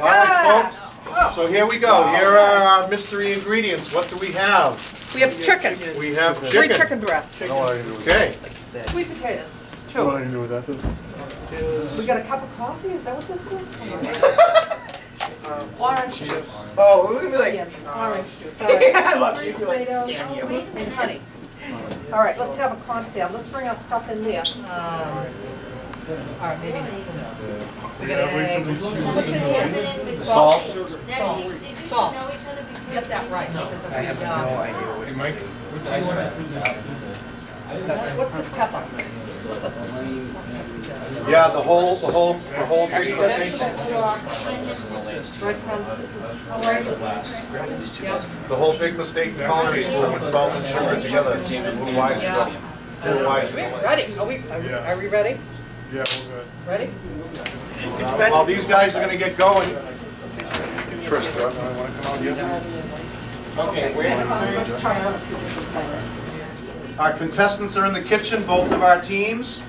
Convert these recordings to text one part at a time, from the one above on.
All right, folks, so here we go. Here are our mystery ingredients. What do we have? We have chicken. We have 3 chicken. chicken breasts. Okay. Sweet potatoes, What 2. do you do with that? We got a cup of coffee, is that what this is? Orange juice. Oh, we're gonna be like, Orange juice, all right. I love 3 you. tomatoes and honey. All right, let's have a confab. Let's bring our stuff in there. All right, maybe. We got eggs. What's in here? Salt. Natalie, did you two Salt. know each other before? Get that right. Because I have no idea what. Hey, Mike, what's he want? What's this pepper? Yeah, the whole big Vegetable mistake. stock. Breadcrumbs, this is, where is it? Yep. The whole big mistake in culinary school when salt and sugar together. A little wise ago. A little wise ago. Ready? Are we ready? Yeah, we're good. Ready? While these guys are gonna get going. Trista, wanna come out here? Okay, where Let's talk about a few different things. Our contestants are in the kitchen, both of our teams.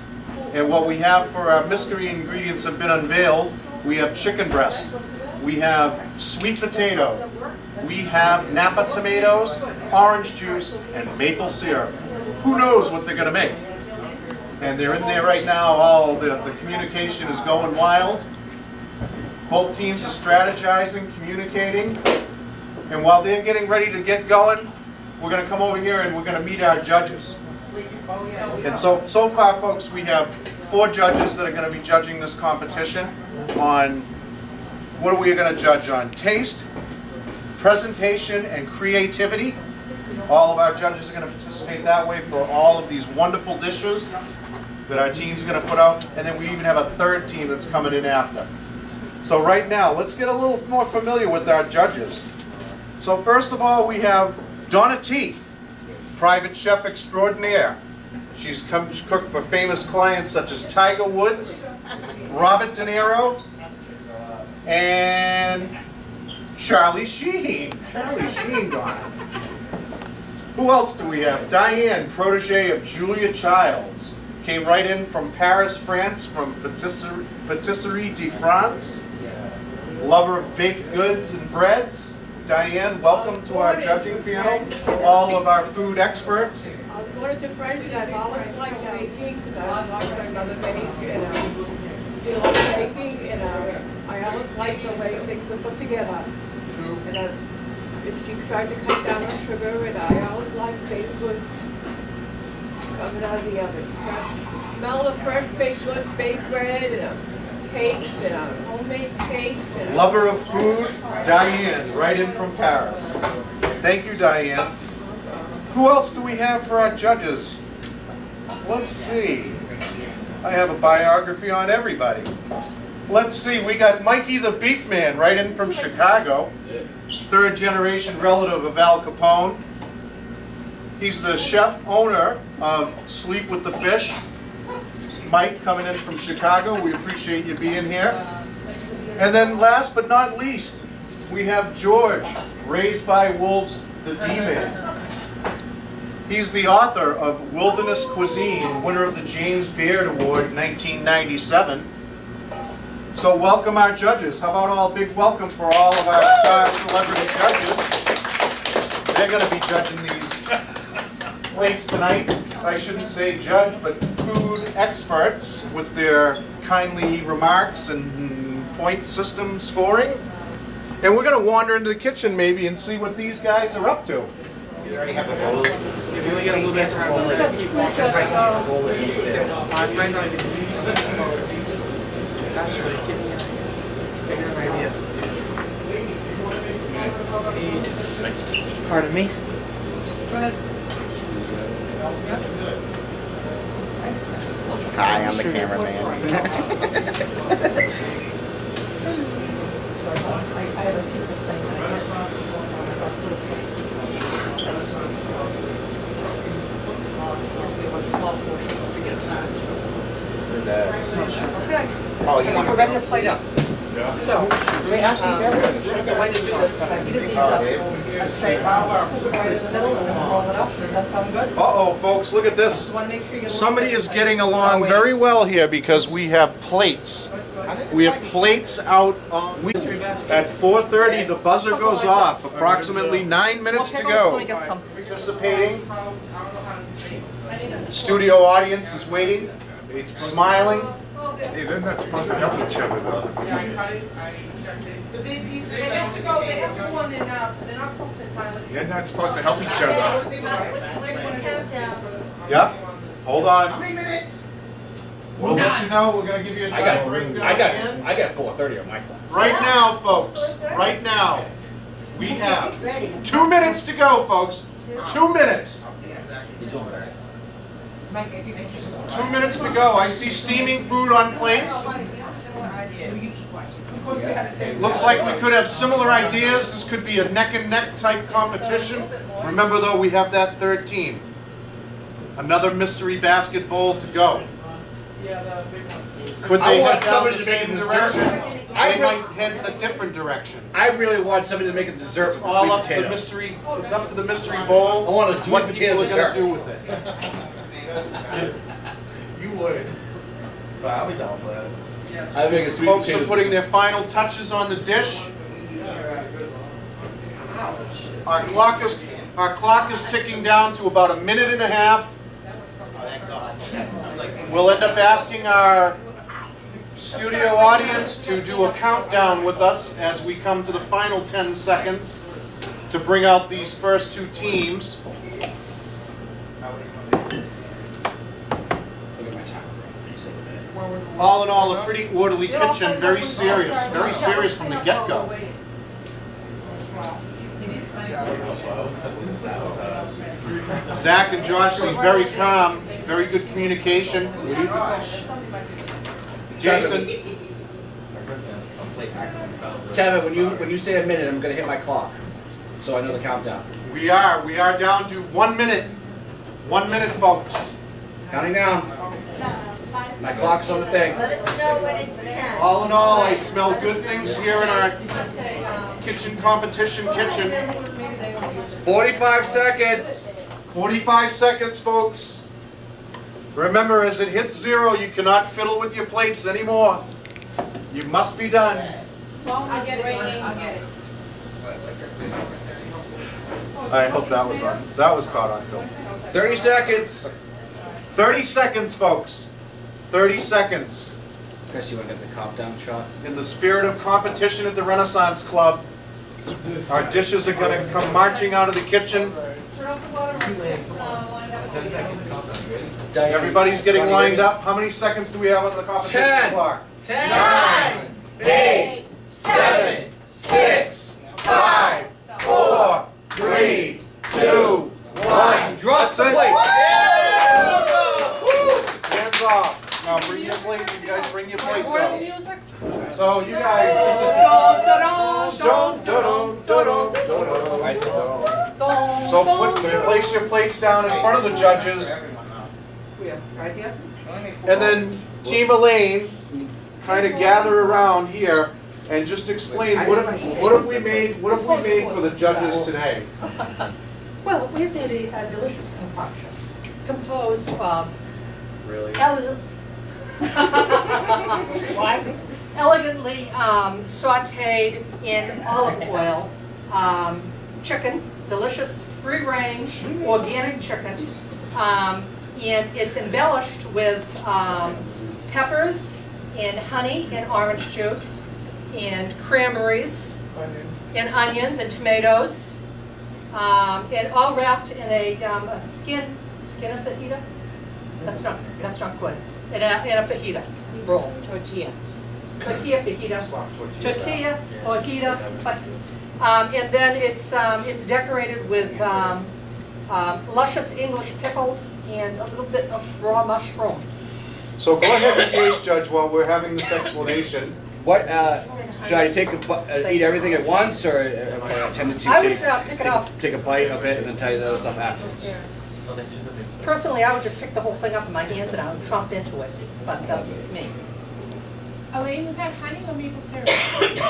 And what we have for our mystery ingredients have been unveiled. We have chicken breast. We have sweet potato. We have Napa tomatoes, orange juice, and maple syrup. Who knows what they're gonna make? And they're in there right now. All the communication is going wild. Both teams are strategizing, communicating. And while they're getting ready to get going, we're gonna come over here and we're gonna meet our judges. And so far, folks, we have 4 judges that are gonna be judging this competition on, what are we gonna judge on? Taste, presentation, and creativity. All of our judges are gonna participate that way for all of these wonderful dishes that our team's gonna put out. And then we even have a 3rd team that's coming in after. So right now, let's get a little more familiar with our judges. So first of all, we have Donna T., private chef extraordinaire. She's cooked for famous clients such as Tiger Woods, Robert De Niro, and Charlie Sheen. Charlie Sheen, Donna. Who else do we have? Diane, protege of Julia Childs. Came right in from Paris, France, from Patisserie de France. Lover of baked goods and breads. Diane, welcome to our judging panel. All of our food experts. I was going to French and I've always liked baking because I watched my mother bake and she likes baking and I always like the way things are put together. And she tried to cut down on sugar and I always like baked goods coming out of the oven. Smell the fresh baked goods, baked bread and cakes and homemade cakes. And Lover of food, Diane, right in from Paris. Thank you, Diane. Who else do we have for our judges? Let's see. I have a biography on everybody. Let's see, we got Mikey the Beef Man right in from Chicago. 3rd generation relative of Al Capone. He's the chef owner of Sleep with the Fish. Mike coming in from Chicago, we appreciate you being here. And then last but not least, we have George, Raised by Wolves, the D-Man. He's the author of Wilderness Cuisine, winner of the James Beard Award in 1997. So welcome our judges. How about all a big welcome for all of our star celebrity judges. They're going to be judging these plates tonight. I shouldn't say judge, but food experts with their kindly remarks and point system scoring. And we're going to wander into the kitchen maybe and see what these guys are up to. You already have the bowls. If you only get a little bit of bowl, that's really giving you a bigger idea. Pardon me? Go ahead. Hi, I'm the cameraman. I have a secret thing that I can't talk about little pigs. We want small portions to get that. Okay. Oh, you We're ready to plate up. So, the way to do this, I heated these up. I'd say, scoop it right in the middle and then roll it up. Does that sound good? Uh-oh, folks, look at this. You want to make sure you get a little Somebody bit is of- getting along very well here because we have plates. We have plates out on. At 4:30, the buzzer goes off. Approximately 9 minutes to Pickles, go. let me get some. Participating. Studio audience is waiting, smiling. Hey, they're not supposed to help each other though. They have to go, they have to go on there now, so they're not supposed to Tyler. They're not supposed to help each other. What's the countdown? Yep, hold on. We'll let you know, we're gonna give you a time breakdown again. I got 4:30 on my clock. Right now, folks, right now, we have 2 minutes to go, folks. 2 minutes. 2 minutes to go. I see steaming food on plates. Looks like we could have similar ideas. This could be a neck and neck type competition. Remember though, we have that third team. Another mystery basket bowl to go. Could I they want head down somebody the to make same a direction? dessert. They might head in a different direction. I really want somebody to make a dessert It's with the all sweet up to the potato. mystery, it's up to the mystery bowl. I want a sweet What potato people are gonna dessert. do with it. You would. I'll be down for that. I make a sweet Folks potato are putting dessert. their final touches on the dish. Our clock is ticking down to about 1.5 minutes. We'll end up asking our studio audience to do a countdown with us as we come to the final 10 seconds to bring out these first two teams. All in all, a pretty orderly kitchen, very serious from the get-go. Zach and Josh seem very calm, very good communication. Jason, Kevin, when you say a minute, I'm gonna hit my clock, so I know the countdown. we are down to 1 minute. 1 minute, folks. Counting down. My clock's on the thing. Let us know when it's 10. All in all, I smell good things here in our kitchen competition kitchen. 45 seconds. 45 seconds, folks. Remember, as it hits 0, you cannot fiddle with your plates anymore. You must be done. I'll get it, I'll get it. I hope that was on. That was caught on film. 30 seconds. 30 seconds, folks. 30 seconds. Chris, you wanna get the countdown shot? In the spirit of competition at the Renaissance Club, our dishes are going to come marching out of the kitchen. Turn off the water, line up. Diane, Everybody's getting you wanna lined get up. How many seconds do we have on the competition 10. clock? 9, 8, 7, 6, 5, 4, 3, 2, 1. Drop That's the it. plate. Hands off. Now bring your plate. You guys bring your plates Roll out. music. So you guys. So place your plates down in front of the judges, Right here? and then Team Elaine kind of gather around here and just explain what have we made for the judges today. Well, we made a delicious concoction composed of Really? elegantly sauteed in olive oil chicken, delicious free-range organic chicken, and it's embellished with peppers and honey and orange juice and cranberries and onions and tomatoes, and all wrapped in a skin of fajita. That's not good. In a fajita roll. Tortilla fajita. Tortilla fajita. And then it's decorated with luscious English pickles and a little bit of raw mushroom. So go ahead and taste, Judge, while we're having this explanation. What, should I take eat everything at once, or have a tendency I to would pick it up. take a bite of it and then tell you the other stuff after? Personally, I would just pick the whole thing up in my hands and I would chomp into it, but that's me. Elaine, was that honey or maple syrup?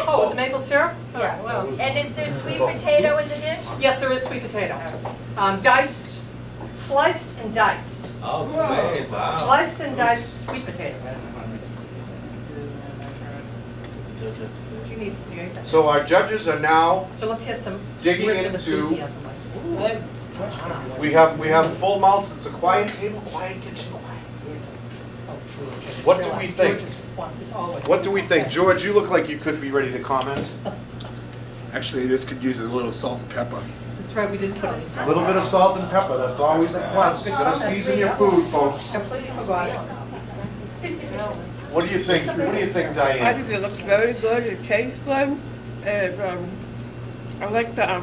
Oh, is it maple syrup? Yeah. Oh, well. And is there sweet potato in the dish? Yes, there is sweet potato. Diced, sliced and diced. Oh, today, wow. Sliced and diced sweet potatoes. What do you need? You ate that? So our judges are now, So let's hear some Digging words of into- enthusiasm. Like, ooh. we have full mouths, it's a quiet table, quiet kitchen, quiet table. Oh, true. I just What do we realized think? George's response is always. What do we think? George, you look like you could be ready to comment. Actually, this could use a little salt and pepper. That's right, we didn't put any A salt. little bit of salt and pepper, that's always a plus. Gotta season your food, folks. Completely forgot it. What do you think? What do you think, I Diane? think it looks very good, it tastes good, and, I like the, I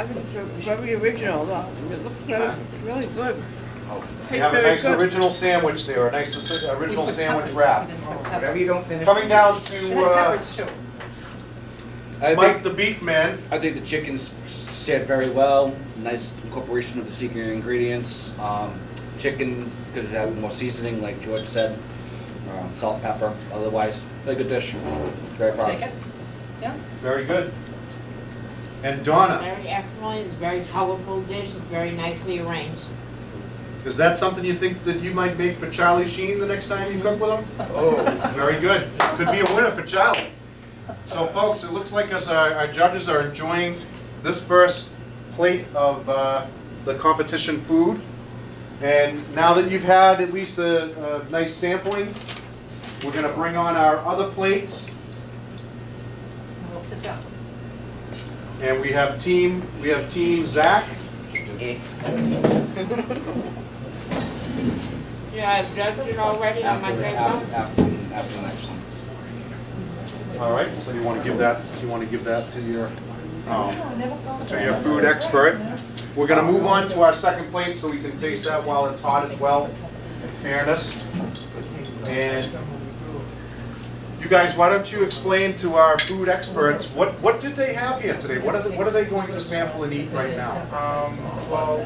think it's very original, it looks very, really good. You Tastes have a very nice good. original sandwich there, a nice original sandwich wrap. Whatever you don't finish. Coming down Should have to peppers too. I Mike think, the Beef Man. I think the chicken's said very well, nice incorporation of the secret ingredients. Chicken could have more seasoning, like George said, salt, pepper, otherwise, very good dish. Very proud. Take it. Yeah. Very good. And Donna, Very excellent, it's a very colorful dish, it's very nicely arranged. is that something you think that you might make for Charlie Sheen the next time you cook with him? Oh, very good. Could be a winner for Charlie. So folks, it looks like as our judges are enjoying this first plate of the competition food. And now that you've had at least a nice sampling, we're gonna bring on our other plates. We'll sit down. And we have team Zach. Yeah, I've judged it already on my paper. After the next one. All right, so you want to give that to your food expert. We're gonna move on to our second plate so we can taste that while it's hot as well, in fairness. And you guys, why don't you explain to our food experts, what did they have here today? What are they going to sample and eat right now? Well,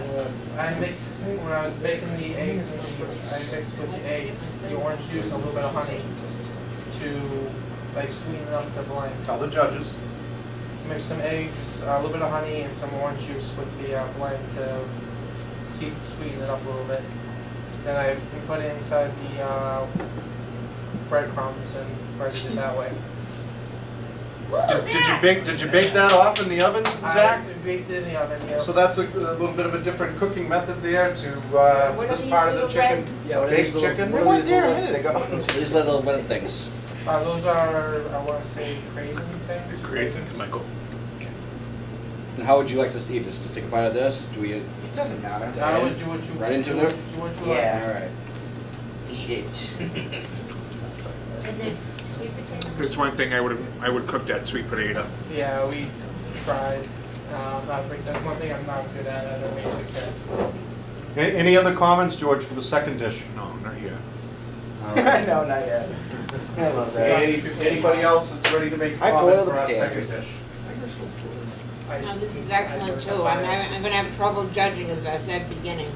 I mixed, when I was baking the eggs, I mixed with the eggs, the orange juice and a little bit of honey to like sweeten up the blend. Tell the judges. Mix some eggs, a little bit of honey and some orange juice with the blend to sweeten it up a little bit. Then I put it inside the breadcrumbs and breaded it that way. Did you bake that off in the oven, Zach? I baked it in the oven, yeah. So that's a little bit of a different cooking method there to What this are these part of the little chicken. Yeah, what are Baked these little- chicken? We went there a minute ago. These little things. Those are, I want to say, raisin things. It's crazy, Michael. And how would you like to eat this? To take a bite of this? Do we? It doesn't matter. I would do what you Right into do there? what you Yeah. All right. Eat it. And there's sweet potato. There's one thing I would cook that sweet potato. like. Yeah, we tried. That's one thing I'm not good at. I don't make it. Any other comments, George, for the second dish? No, not yet. No, not yet. I love that. Anybody else that's ready to make a I boil comment the for our second potatoes. dish? Now, this is excellent too, I'm gonna have trouble judging, as I said at the beginning.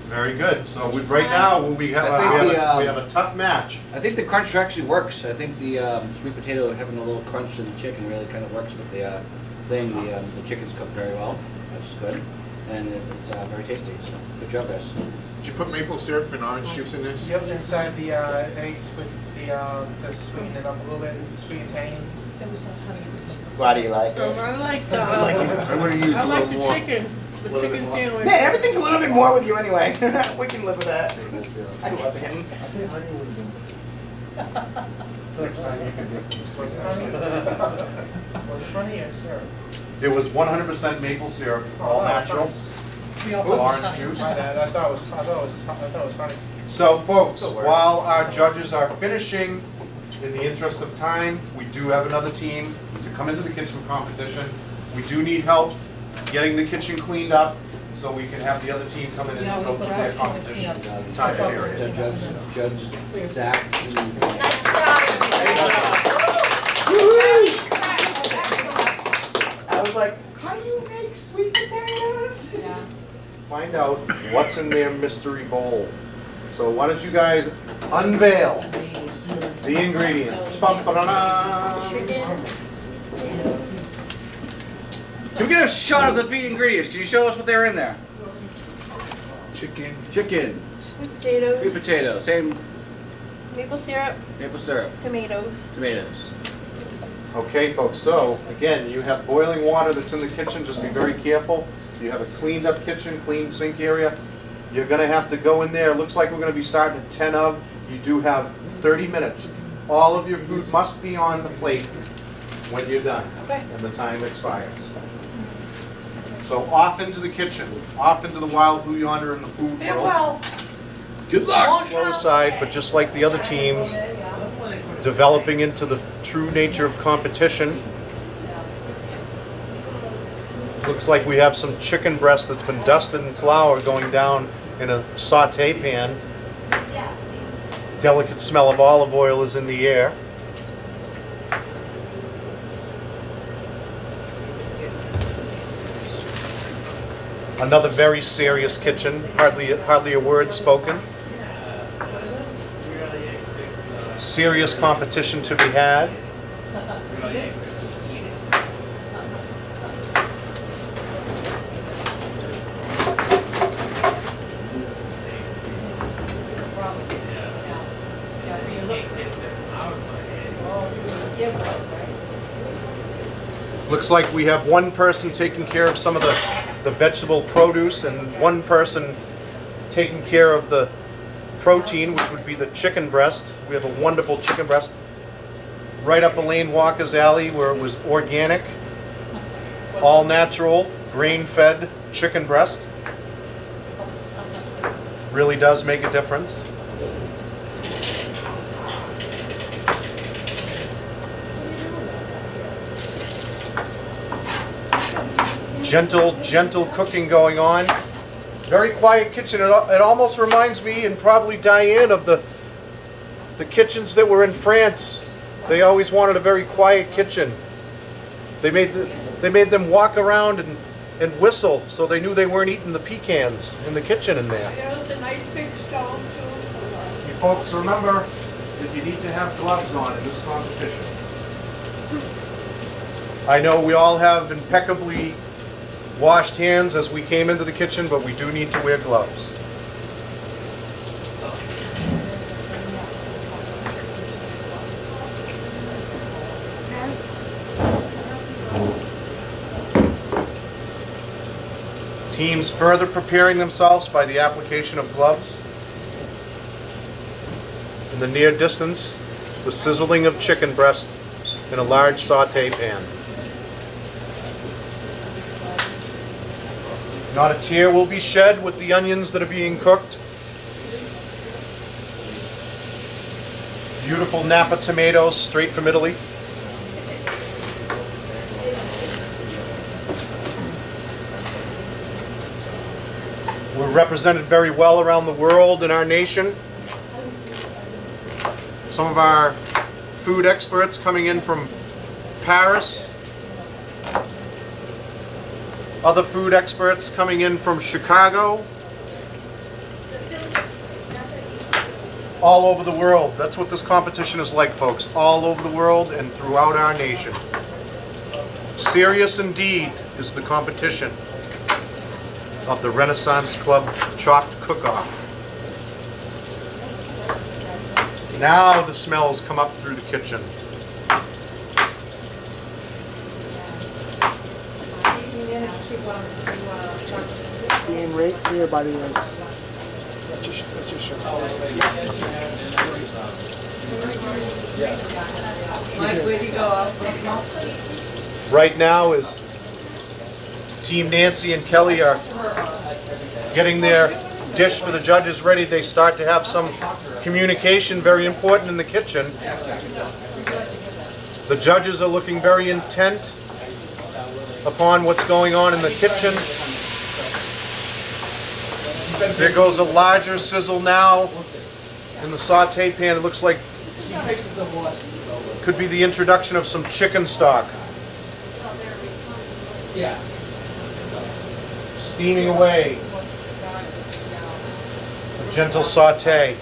Very good. So right now, we have I think we have a tough match. I think the crunch actually works. I think the sweet potato having a little crunch in the chicken really kind of works with the thing. The chicken's cooked very well, which is good, and it's very tasty. So good job, guys. Did you put maple syrup and orange juice in this? Yep, inside the eggs with the to sweeten it up a little bit, sweet and tangy. There was no honey. It was maple Why do you like it? I like the, I would have used I a like little the more. chicken sandwich. Man, everything's a little bit more with you anyway. We can live with that. I love him. Was it honey or syrup? It was 100% maple syrup, all natural, We all put the orange honey. juice. My bad. I thought it was honey. So folks, while our judges are finishing, in the interest of time, we do have another team to come into the kitchen competition. We do need help getting the kitchen cleaned up so we can have the other team come in and Yeah, go let's through put their our competition clean up. time That's all. period. Judge Zach. Nice job. I was like, how do you make sweet potatoes? Yeah. Find out what's in their mystery bowl. So why don't you guys unveil the ingredients? Bum-ba-da-da. Can we get a shot of the three ingredients? Can you show us what they're in there? Chicken. Chicken, Sweet potatoes. sweet potato, same Maple syrup, Maple syrup, tomatoes. tomatoes. Okay, folks, so again, you have boiling water that's in the kitchen, just be very careful. You have a cleaned up kitchen, clean sink area. You're gonna have to go in there, it looks like we're gonna be starting at 10 of. You do have 30 minutes. All of your food must be on the plate when you're done, Okay. and the time expires. So off into the kitchen, off into the wild blue yonder in the food world. Farewell. Good luck! Slow side, but just like the other teams, developing into the true nature of competition. Looks like we have some chicken breast that's been dusted in flour going down in a saute pan. Delicate smell of olive oil is in the air. Another very serious kitchen, hardly a word spoken. Serious competition to be had. Looks like we have one person taking care of some of the vegetable produce and one person taking care of the protein, which would be the chicken breast. We have a wonderful chicken breast right up Elaine Walker's alley where it was organic, all natural, grain-fed chicken breast. Really does make a difference. Gentle cooking going on. Very quiet kitchen. It almost reminds me, and probably Diane, of the kitchens that were in France. They always wanted a very quiet kitchen. They made them walk around and whistle so they knew they weren't eating the pecans in the kitchen in there. There's a nice big stone too. You folks remember that you need to have gloves on in this competition. I know we all have impeccably washed hands as we came into the kitchen, but we do need to wear gloves. Teams further preparing themselves by the application of gloves. In the near distance, the sizzling of chicken breast in a large saute pan. Not a tear will be shed with the onions that are being cooked. Beautiful Napa tomatoes straight from Italy. We're represented very well around the world in our nation. Some of our food experts coming in from Paris. Other food experts coming in from Chicago. All over the world. That's what this competition is like, folks. All over the world and throughout our nation. Serious indeed is the competition of the Renaissance Club Chopped Cook-Off. Now the smells come up through the kitchen. Being right clear by the ends. Let's just show. Right now is Team Nancy and Kelly are getting their dish for the judges ready. They start to have some communication, very important in the kitchen. The judges are looking very intent upon what's going on in the kitchen. There goes a larger sizzle now in the saute pan. It looks like could be the introduction of some chicken stock. Steaming away. A gentle saute.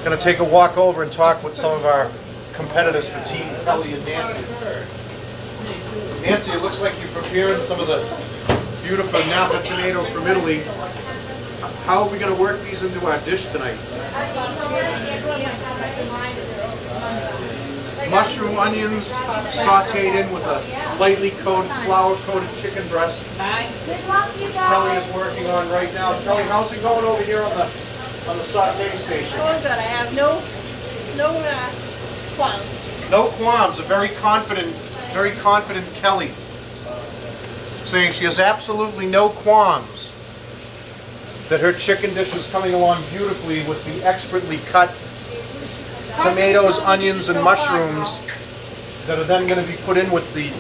Going to take a walk over and talk with some of our competitors for Team Kelly and Nancy. Nancy, it looks like you're preparing some of the beautiful Napa tomatoes from Italy. How are we gonna work these into our dish tonight? Mushroom, onions, sauteed in with a lightly coated, flour-coated chicken breast. Kelly is working on right now. Kelly, how's it going over here on the saute station? Going good, I have no qualms. No qualms. A very confident Kelly, saying she has absolutely no qualms that her chicken dish is coming along beautifully with the expertly cut tomatoes, onions, and mushrooms that are then going to be put in with the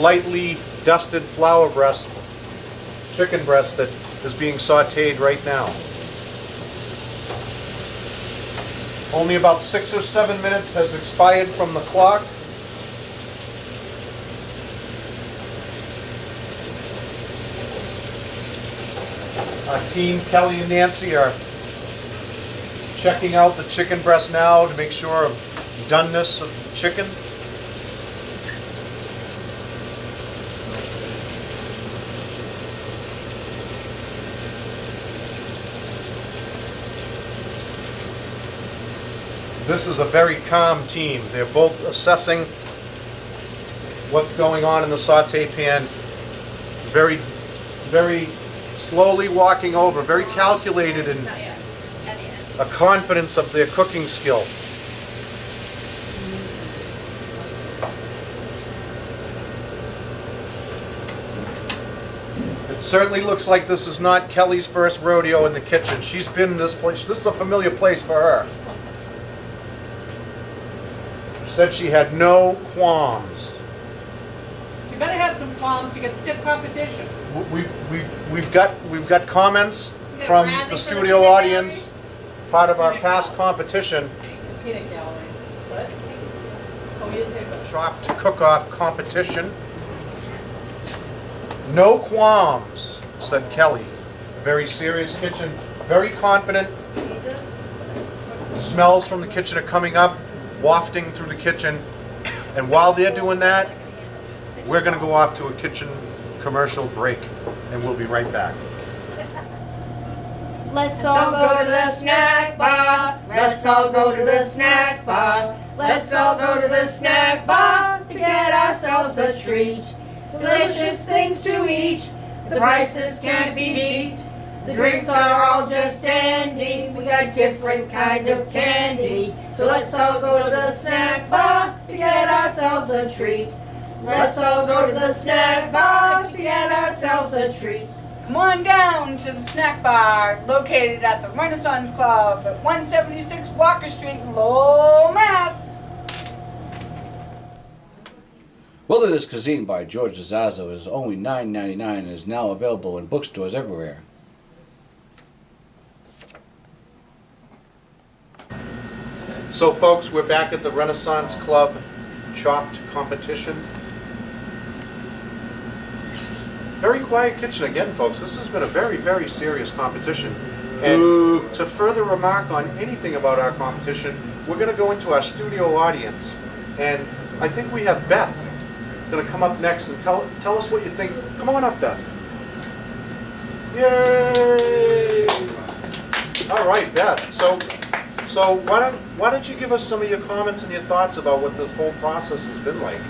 lightly dusted flour breast, chicken breast that is being sauteed right now. Only about 6 or 7 minutes has expired from the clock. Our team, Kelly and Nancy, are checking out the chicken breast now to make sure of doneness of the chicken. This is a very calm team. They're both assessing what's going on in the saute pan. Very, very slowly walking over, very calculated and a confidence of their cooking skill. It certainly looks like this is not Kelly's first rodeo in the kitchen. She's been in this place. This is a familiar place for her. She said she had no qualms. You better have some qualms, you get stiff competition. We've got comments from the studio audience, part of our past competition, Peanut gallery. What? Oh, he is here. chopped cook-off competition. No qualms, said Kelly. Very serious kitchen, very confident. The smells from the kitchen are coming up, wafting through the kitchen. And while they're doing that, we're going to go off to a kitchen commercial break, and we'll be right back. Let's all go to the snack bar. Let's all go to the snack bar. Let's all go to the snack bar to get ourselves a treat. Delicious things to eat. The prices can't be beat. The drinks are all just dandy. We got different kinds of candy. So let's all go to the snack bar to get ourselves a treat. Let's all go to the snack bar to get ourselves a treat. Come on down to the snack bar located at the Renaissance Club at 176 Walker Street, Lowell, Mass. Wilderness Cuisine by George Zazzo is only $9.99 and is now available in bookstores everywhere. So folks, we're back at the Renaissance Club chopped competition. Very quiet kitchen again, folks. This has been a very, very serious competition. And to further remark on anything about our competition, we're going to go into our studio audience. And I think we have Beth going to come up next and tell us what you think. Come on up, Beth. Yay! All right, Beth. So why don't you give us some of your comments and your thoughts about what this whole process has been like?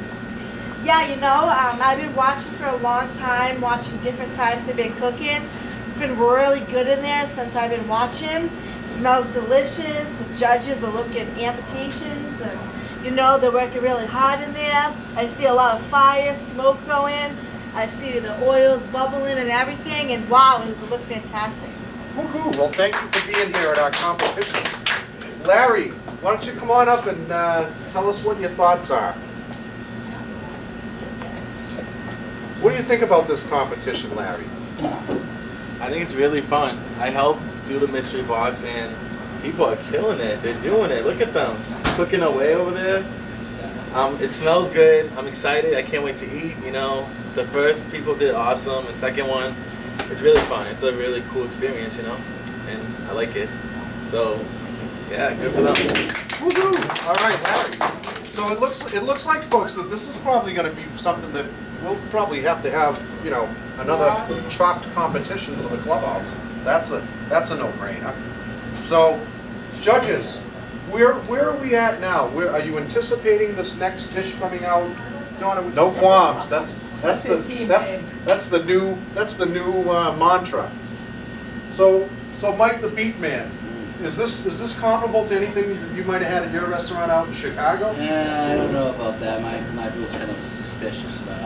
Yeah, you know, I've been watching for a long time, watching different times they've been cooking. It's been really good in there since I've been watching. Smells delicious. The judges are looking amputations, and you know they're working really hard in there. I see a lot of fire, smoke going. I see the oils bubbling and everything, and wow, it look fantastic. Woohoo! Well, thank you for being here at our competition. Larry, why don't you come on up and tell us what your thoughts are? What do you think about this competition, Larry? I think it's really fun. I helped do the mystery box, and people are killing it. They're doing it. Look at them cooking away over there. It smells good. I'm excited. I can't wait to eat. You know, the first people did awesome. The second one, it's really fun. It's a really cool experience, you know, and I like it. So, yeah, good for them. Woohoo! All right, Larry. So it looks like, folks, that this is probably going to be something that we'll probably have to have, you know, another chopped competition for the clubhouse. That's a no-brainer. So, judges, where are we at now? Where are you anticipating this next dish coming out? No qualms. That's the new mantra. So Mike the Beef Man, is this comparable to anything that you might have had at your restaurant out in Chicago? I don't know about that. My food's kind of suspicious, but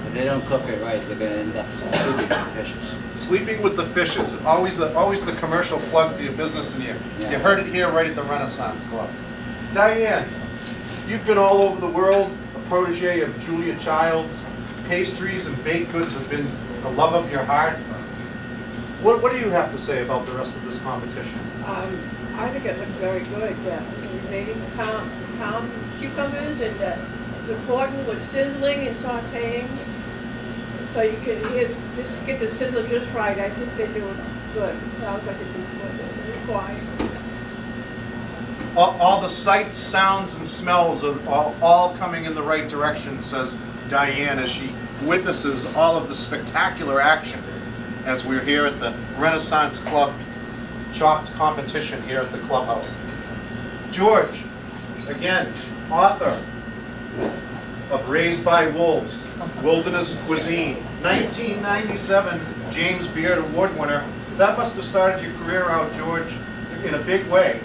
if they don't cook it right, they're gonna end up sleeping with the fishes. Sleeping with the fishes, always the commercial plug for your business, and you heard it here right at the Renaissance Club. Diane, you've been all over the world, a protege of Julia Childs. Pastries and baked goods have been the love of your heart. What do you have to say about the rest of this competition? I think it looked very good. We made calm cucumbers, and the cordon was sizzling and sauteing. So you can just get the sizzle just right. I think they do it good. Sounds like it's quiet. All the sights, sounds, and smells are all coming in the right direction, says Diane, as she witnesses all of the spectacular action as we're here at the Renaissance Club chopped competition here at the clubhouse. George, again, author of Raised by Wolves, Wilderness Cuisine, 1997 James Beard Award winner. That must have started your career out, George, in a big way.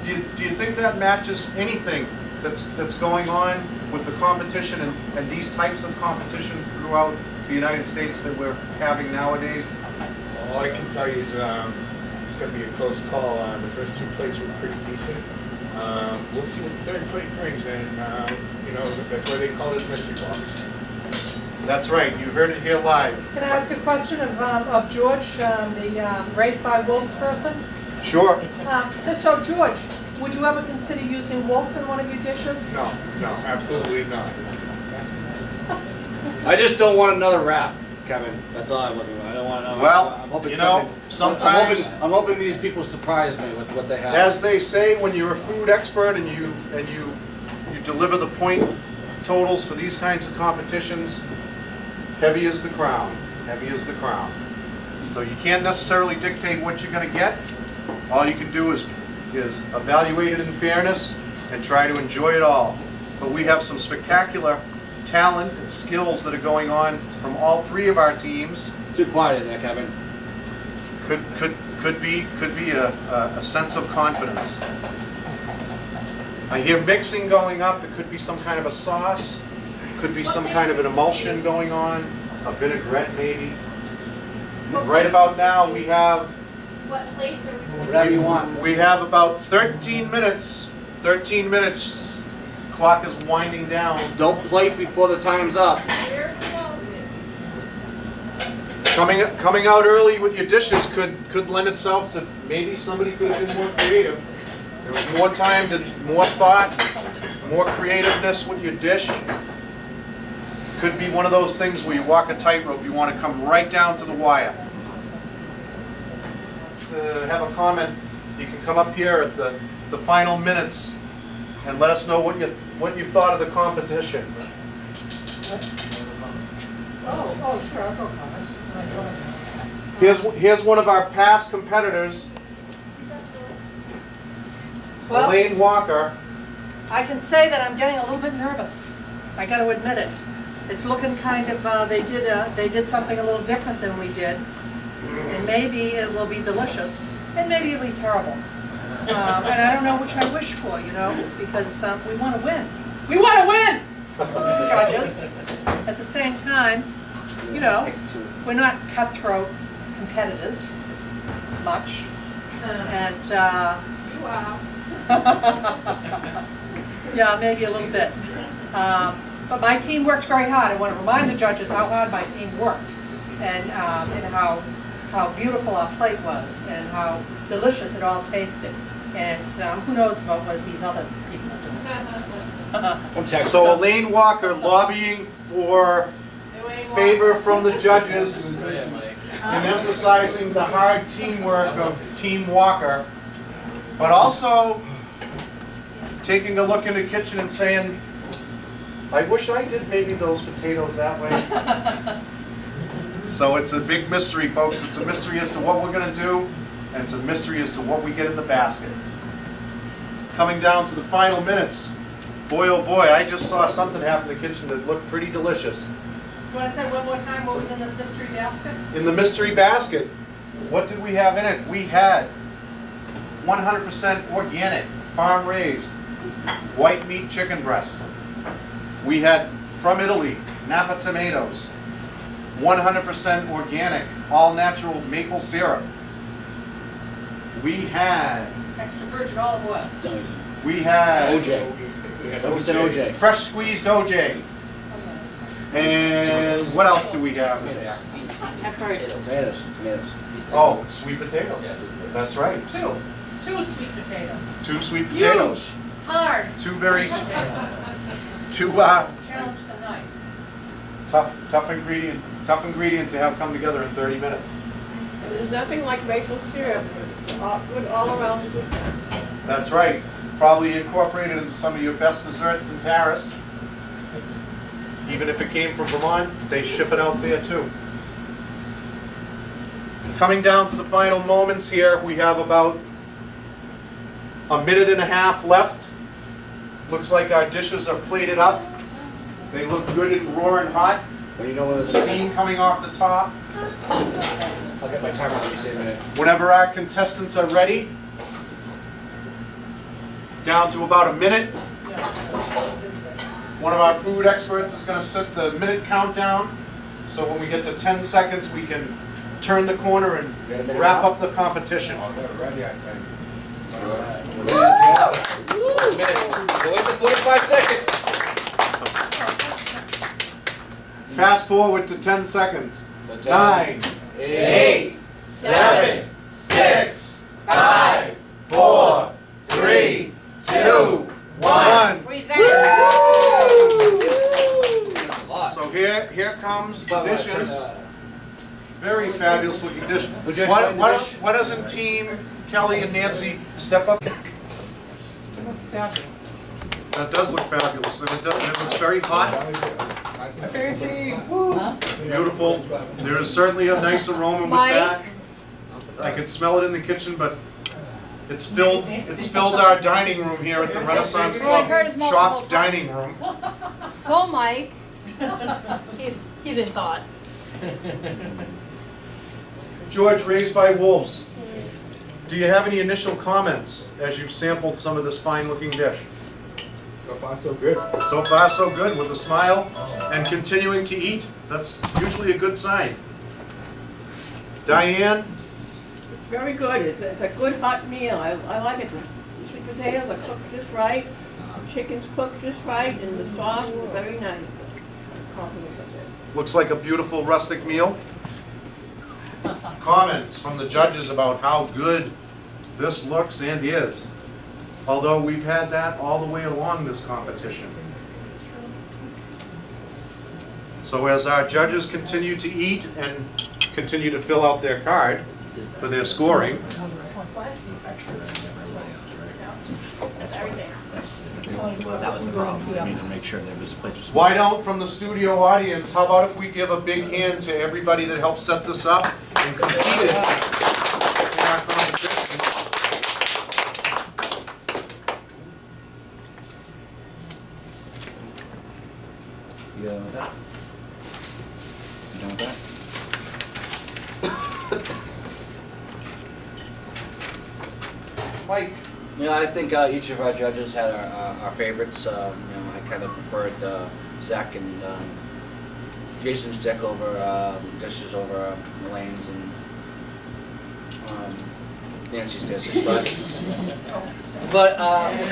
Do you think that matches anything that's going on with the competition and these types of competitions throughout the United States that we're having nowadays? All I can tell you is it's going to be a close call. The first two plates were pretty decent. We'll see what the third plate brings, and you know, that's why they call it mystery box. That's right. You heard it here live. Can I ask a question of George, the Raised by Wolves person? Sure. So George, would you ever consider using wolf in one of your dishes? No, absolutely not. I just don't want another wrap, Kevin. That's all I'm looking for. I don't want another. Well, I'm hoping you know, sometimes I'm hoping these people surprise me with what they have. as they say, when you're a food expert and you deliver the point totals for these kinds of competitions, heavy is the crown. Heavy is the crown. So you can't necessarily dictate what you're going to get. All you can do is evaluate it in fairness and try to enjoy it all. But we have some spectacular talent and skills that are going on from all three of our teams. Too quiet in there, Kevin. Could be a sense of confidence. I hear mixing going up. It could be some kind of a sauce. Could be some kind of an emulsion going on. A vinaigrette maybe. Right about now we have. What plates are we? Whatever you want. We have about 13 minutes. 13 minutes. Clock is winding down. Don't plate before the time's up. Coming out early with your dishes could lend itself to maybe somebody could have been more creative. There was more time, more thought, more creativeness with your dish. Could be one of those things where you walk a tightrope. You want to come right down to the wire. To have a comment, you can come up here at the final minutes and let us know what you thought of the competition. Oh, sure, I'll go comment. Here's one of our past competitors, Well, Elaine Walker. I can say that I'm getting a little bit nervous. I got to admit it. It's looking kind of, they did something a little different than we did. And maybe it will be delicious, and maybe it'll be terrible. And I don't know which I wish for, you know, because we want to win. We want to win, judges. At the same time, you know, we're not cutthroat competitors much. And, yeah, maybe a little bit. But my team worked very hard. I want to remind the judges how hard my team worked, and how beautiful our plate was, and how delicious it all tasted. And who knows about what these other people are doing. So Elaine Walker lobbying for favor from the judges and emphasizing the hard teamwork of Team Walker, but also taking a look in the kitchen and saying, I wish I did maybe those potatoes that way. So it's a big mystery, folks. It's a mystery as to what we're gonna do, and it's a mystery as to what we get in the basket. Coming down to the final minutes. Boy, oh boy, I just saw something happen in the kitchen that looked pretty delicious. Do you want to say one more time what was in the mystery basket? In the mystery basket, what did we have in it? We had 100% organic, farm-raised, white meat chicken breast. We had, from Italy, Napa tomatoes, 100% organic, all-natural maple syrup. We had, Extra virgin olive oil. we had OJ. That was an OJ. fresh squeezed OJ. And what else do we have in there? Peppers. Tomatoes. Oh, sweet potatoes. That's right. Two sweet potatoes. 2 sweet potatoes. Huge, hard. 2 very, potatoes. 2 Challenge the knife. tough ingredient to have come together in 30 minutes. There's nothing like maple syrup. Good all around good. That's right. Probably incorporated into some of your best desserts in Paris. Even if it came from Vermont, they ship it out there too. Coming down to the final moments here, we have about a minute and a half left. Looks like our dishes are plated up. They look good and roaring hot. When you know when it's Steam coming off the top. I'll get my timer on in a minute. Whenever our contestants are ready, down to about a minute. One of our food experts is going to set the minute countdown, so when we get to 10 seconds, we can turn the corner and wrap up the competition. Ready, I think. Wait for 45 seconds. Fast forward to 10 seconds. 9, 8, 7, 6, 5, 4, 3, 2, 1. So here comes the dishes. Very fabulous looking dish. Would you explain the dish? Why doesn't Team Kelly and Nancy step up? It looks fabulous. That does look fabulous, and it looks very hot, beautiful. There is certainly a nice aroma with that. I can smell it in the kitchen, but it's filled our dining room here at the Renaissance All I heard is Club multiple Shopped Dining Room. So, Mike, He's in thought. George, Raised by Wolves, do you have any initial comments as you've sampled some of this fine-looking dish? So far, so good. So far, so good, with a smile and continuing to eat. That's usually a good sign. Diane? Very good. It's a good hot meal. I like it. The sweet potatoes are cooked just right. The chicken's cooked just right, and the sauce is very nice. Compliment of it. Looks like a beautiful rustic meal. Comments from the judges about how good this looks and is. Although we've had that all the way along this competition. So as our judges continue to eat and continue to fill out their card for their scoring, That was the problem. We need to make sure that this place was. why don't, from the studio audience, how about if we give a big hand to everybody that helped set this up and competed in our competition. You done with that? You done with that? Mike? Yeah, I think each of our judges had our favorites. I kind of preferred Zach and Jason's deck over dishes over Elaine's and Nancy's dishes. But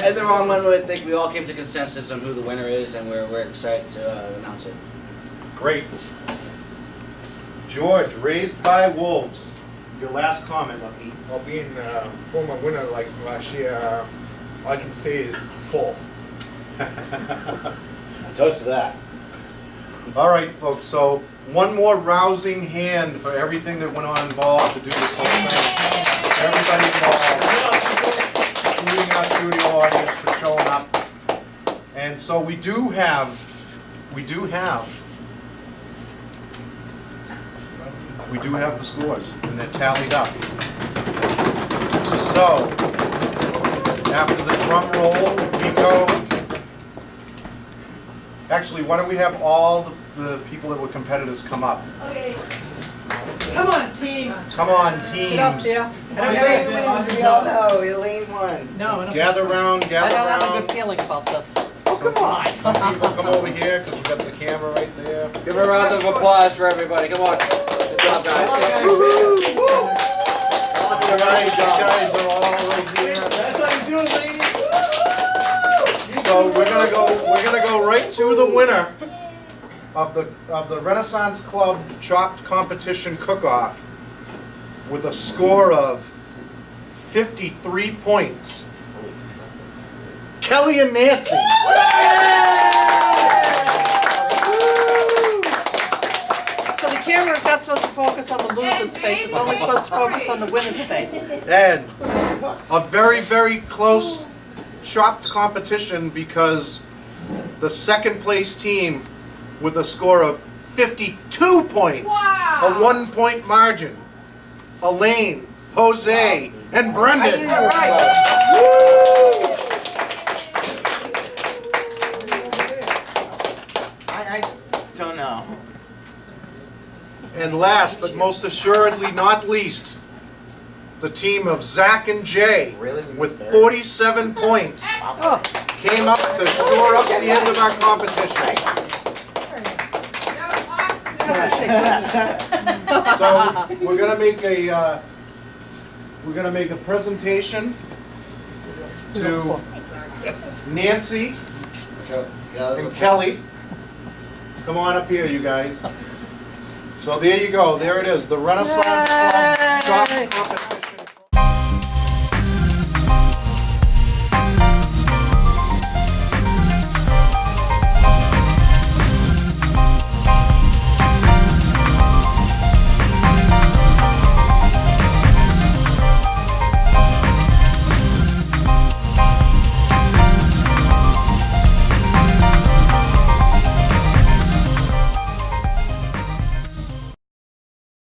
in the wrong one, I think we all came to consensus on who the winner is, and we're excited to announce it. Great. George, Raised by Wolves. Your last comment, Lucky. Well, being former winner like last year, all I can say is full. Toast to that. All right, folks, so one more rousing hand for everything that went on involved to do this whole thing. Everybody involved, including our studio audience for showing up. And so we do have we do have the scores, and they're tallied up. So, after the drum roll, we go. Actually, why don't we have all the people that were competitors come up? Okay. Come on, team. Come on, Get up teams. there. Elaine wins, we all know, Elaine won. No, I don't. Gather round, I gather don't have a round. good feeling about this. Oh, come on. Some people come over here, because we've got the camera right there. Give a round of applause for everybody, come on. Good job, guys. You guys are all right here. That's how you do it, ladies. So we're gonna go right to the winner of the Renaissance Club Chopped Competition Cook-Off with a score of 53 points. Kelly and Nancy. So the camera's not supposed to focus on the loser's face, it's only supposed to focus on the winner's face. And a very, very close chopped competition because the second place team with a score of 52 points, a 1-point margin. Elaine, Jose, and Brendan. I don't know. And last but most assuredly not least, the team of Zach and Jay with 47 points came up to shore up the end of our competition. So we're gonna make a presentation to Nancy and Kelly. Come on up here, you guys. So there you go. There it is. The Renaissance Club Chopped Competition.